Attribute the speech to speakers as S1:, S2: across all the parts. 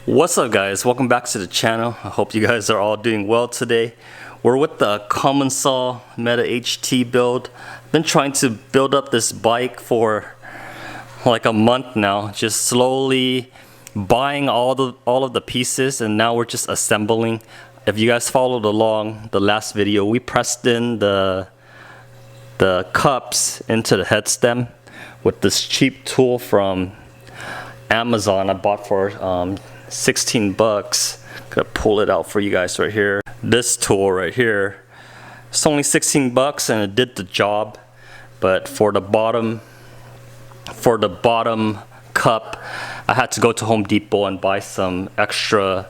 S1: What's up guys, welcome back to the channel. I hope you guys are all doing well today. We're with the Commencal Meta HT build. I've been trying to build up this bike for like a month now, just slowly buying all of the pieces, and now we're just assembling. If you guys followed along the last video, we pressed in the cups into the head stem with this cheap tool from Amazon I bought for 16 bucks. Gonna pull it out for you guys right here. This tool right here, it's only 16 bucks and it did the job. But for the bottom cup, I had to go to Home Depot and buy some extra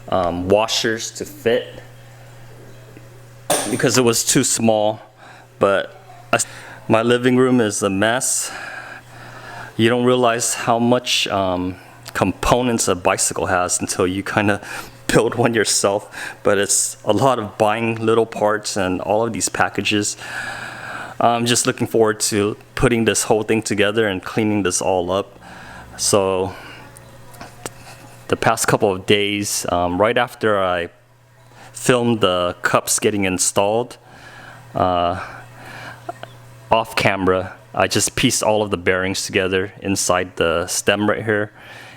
S1: washers to fit because it was too small. But my living room is a mess. You don't realize how much components a bicycle has until you kind of build one yourself, but it's a lot of buying little parts and all of these packages. I'm just looking forward to putting this whole thing together and cleaning this all up. So the past couple of days, right after I filmed the cups getting installed, off camera, I just pieced all of the bearings together inside the stem right here,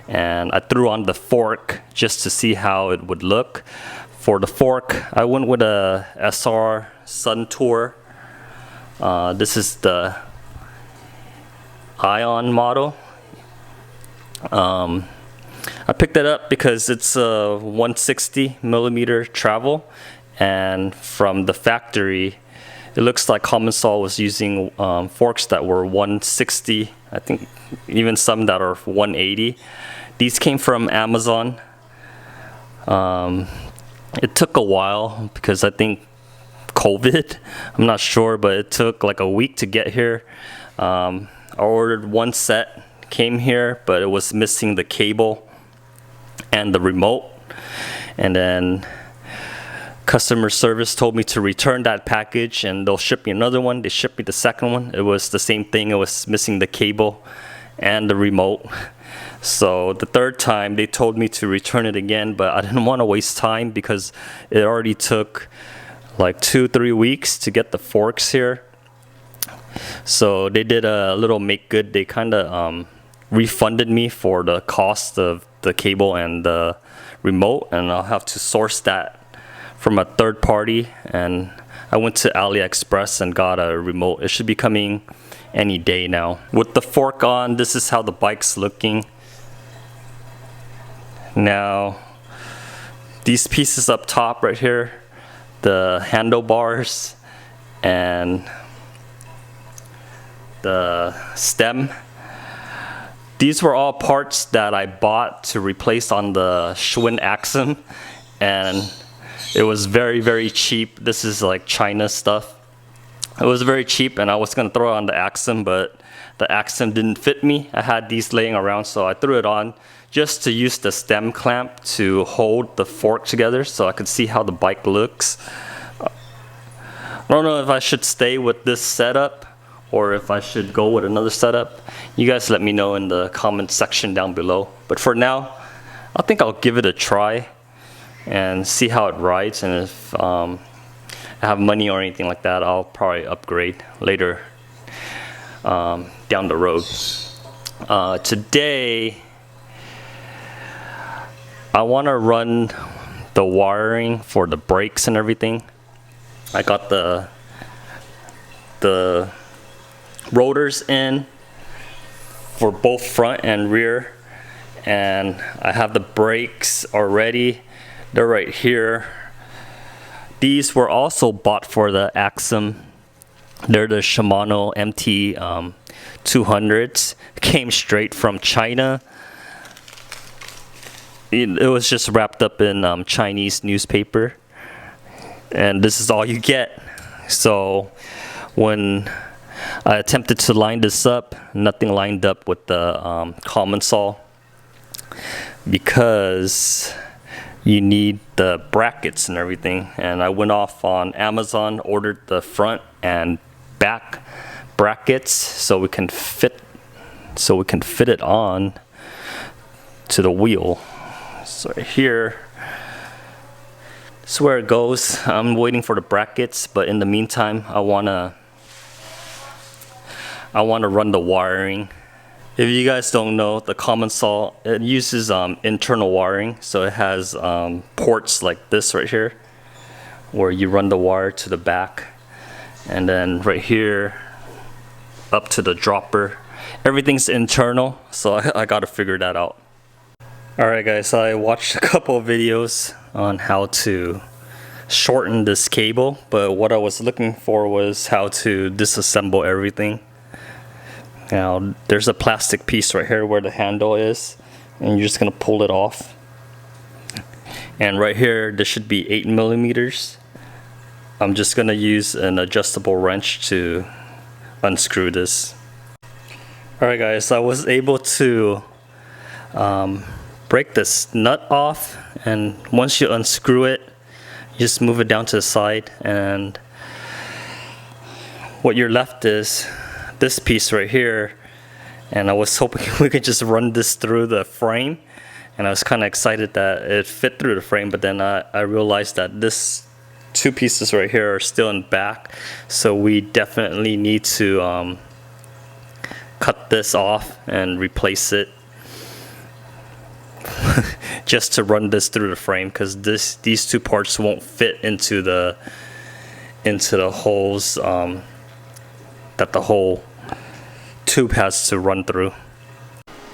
S1: and I threw on the fork just to see how it would look. For the fork, I went with a SR Suntour. This is the Aion model. I picked it up because it's a 160 millimeter travel, and from the factory it looks like Commencal was using forks that were 160, I think even some that are 180. These came from Amazon. It took a while because I think COVID, I'm not sure, but it took like a week to get here. I ordered one set, came here, but it was missing the cable and the remote. And then customer service told me to return that package and they'll ship me another one. They shipped me the second one. It was the same thing. It was missing the cable and the remote. So the third time they told me to return it again, but I didn't want to waste time because it already took like 2-3 weeks to get the forks here. So they did a little make good. They kind of refunded me for the cost of the cable and the remote, and I'll have to source that from a third party. And I went to AliExpress and got a remote. It should be coming any day now. With the fork on, this is how the bike's looking. Now, these pieces up top right here, the handlebars and the stem, these were all parts that I bought to replace on the Schwinn Axum, and it was very cheap. This is like China stuff. It was very cheap, and I was gonna throw it on the Axum, but the Axum didn't fit me. I had these laying around, so I threw it on just to use the stem clamp to hold the fork together so I could see how the bike looks. I don't know if I should stay with this setup or if I should go with another setup. You guys let me know in the comment section down below. But for now, I think I'll give it a try and see how it rides, and if I have money or anything like that, I'll probably upgrade later down the road. Today, I want to run the wiring for the brakes and everything. I got the rotors in for both front and rear, and I have the brakes already. They're right here. These were also bought for the Axum. They're the Shimano MT 200s. Came straight from China. It was just wrapped up in Chinese newspaper, and this is all you get. So when I attempted to line this up, nothing lined up with the Commencal, because you need the brackets and everything. And I went off on Amazon, ordered the front and back brackets so we can fit it on to the wheel. So right here, this is where it goes. I'm waiting for the brackets, but in the meantime, I wanna run the wiring. If you guys don't know, the Commencal, it uses internal wiring, so it has ports like this right here, where you run the wire to the back, and then right here up to the dropper. Everything's internal, so I gotta figure that out. Alright guys, I watched a couple of videos on how to shorten this cable, but what I was looking for was how to disassemble everything. Now there's a plastic piece right here where the handle is, and you're just gonna pull it off. And right here, this should be 8 millimeters. I'm just gonna use an adjustable wrench to unscrew this. Alright guys, I was able to break this nut off, and once you unscrew it, you just move it down to the side, and what you're left is this piece right here. And I was hoping we could just run this through the frame, and I was kind of excited that it fit through the frame, but then I realized that this two pieces right here are still in back, so we definitely need to cut this off and replace it just to run this through the frame, because these two parts won't fit into the holes that the whole tube has to run through.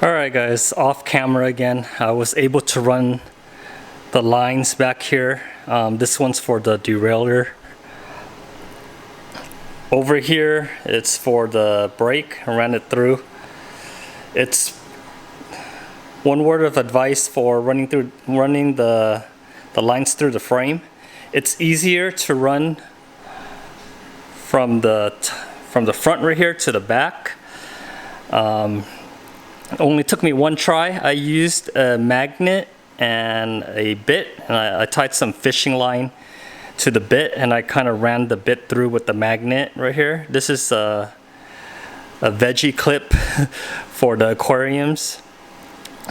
S1: Alright guys, off camera again, I was able to run the lines back here. This one's for the derailleur. Over here, it's for the brake. I ran it through. It's one word of advice for running the lines through the frame. It's easier to run from the front right here to the back. It only took me one try. I used a magnet and a bit, and I tied some fishing line to the bit, and I kind of ran the bit through with the magnet right here. This is a veggie clip for the aquariums,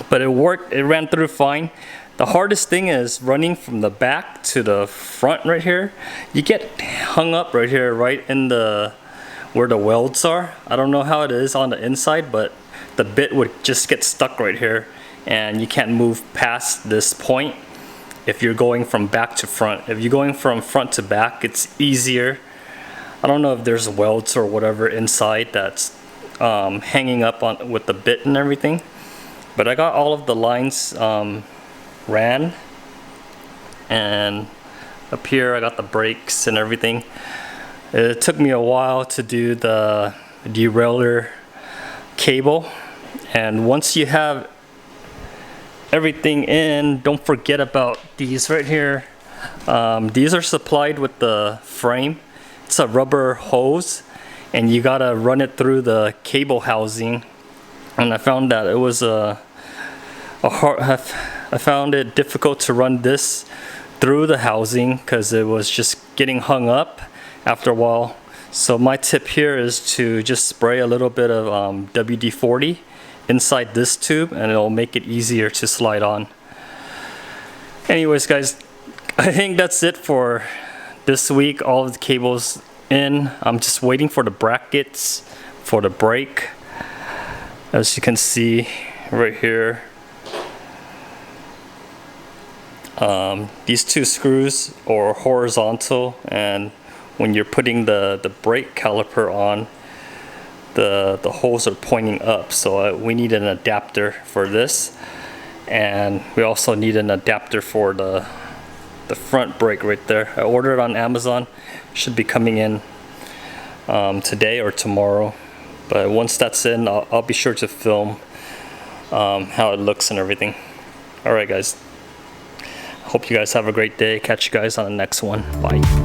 S1: but it worked. It ran through fine. The hardest thing is running from the back to the front right here. You get hung up right here, right in where the welds are. I don't know how it is on the inside, but the bit would just get stuck right here, and you can't move past this point if you're going from back to front. If you're going from front to back, it's easier. I don't know if there's welds or whatever inside that's hanging up on with the bit and everything, but I got all of the lines ran, and up here I got the brakes and everything. It took me a while to do the derailleur cable, and once you have everything in, don't forget about these right here. These are supplied with the frame. It's a rubber hose, and you gotta run it through the cable housing. And I found that it was I found it difficult to run this through the housing because it was just getting hung up after a while. So my tip here is to just spray a little bit of WD-40 inside this tube, and it'll make it easier to slide on. Anyways guys, I think that's it for this week. All of the cables in. I'm just waiting for the brackets for the brake. As you can see right here, these two screws are horizontal, and when you're putting the brake caliper on, the holes are pointing up, so we need an adapter for this, and we also need an adapter for the front brake right there. I ordered it on Amazon. Should be coming in today or tomorrow, but once that's in, I'll be sure to film how it looks and everything. Alright guys, hope you guys have a great day. Catch you guys on the next one. Bye.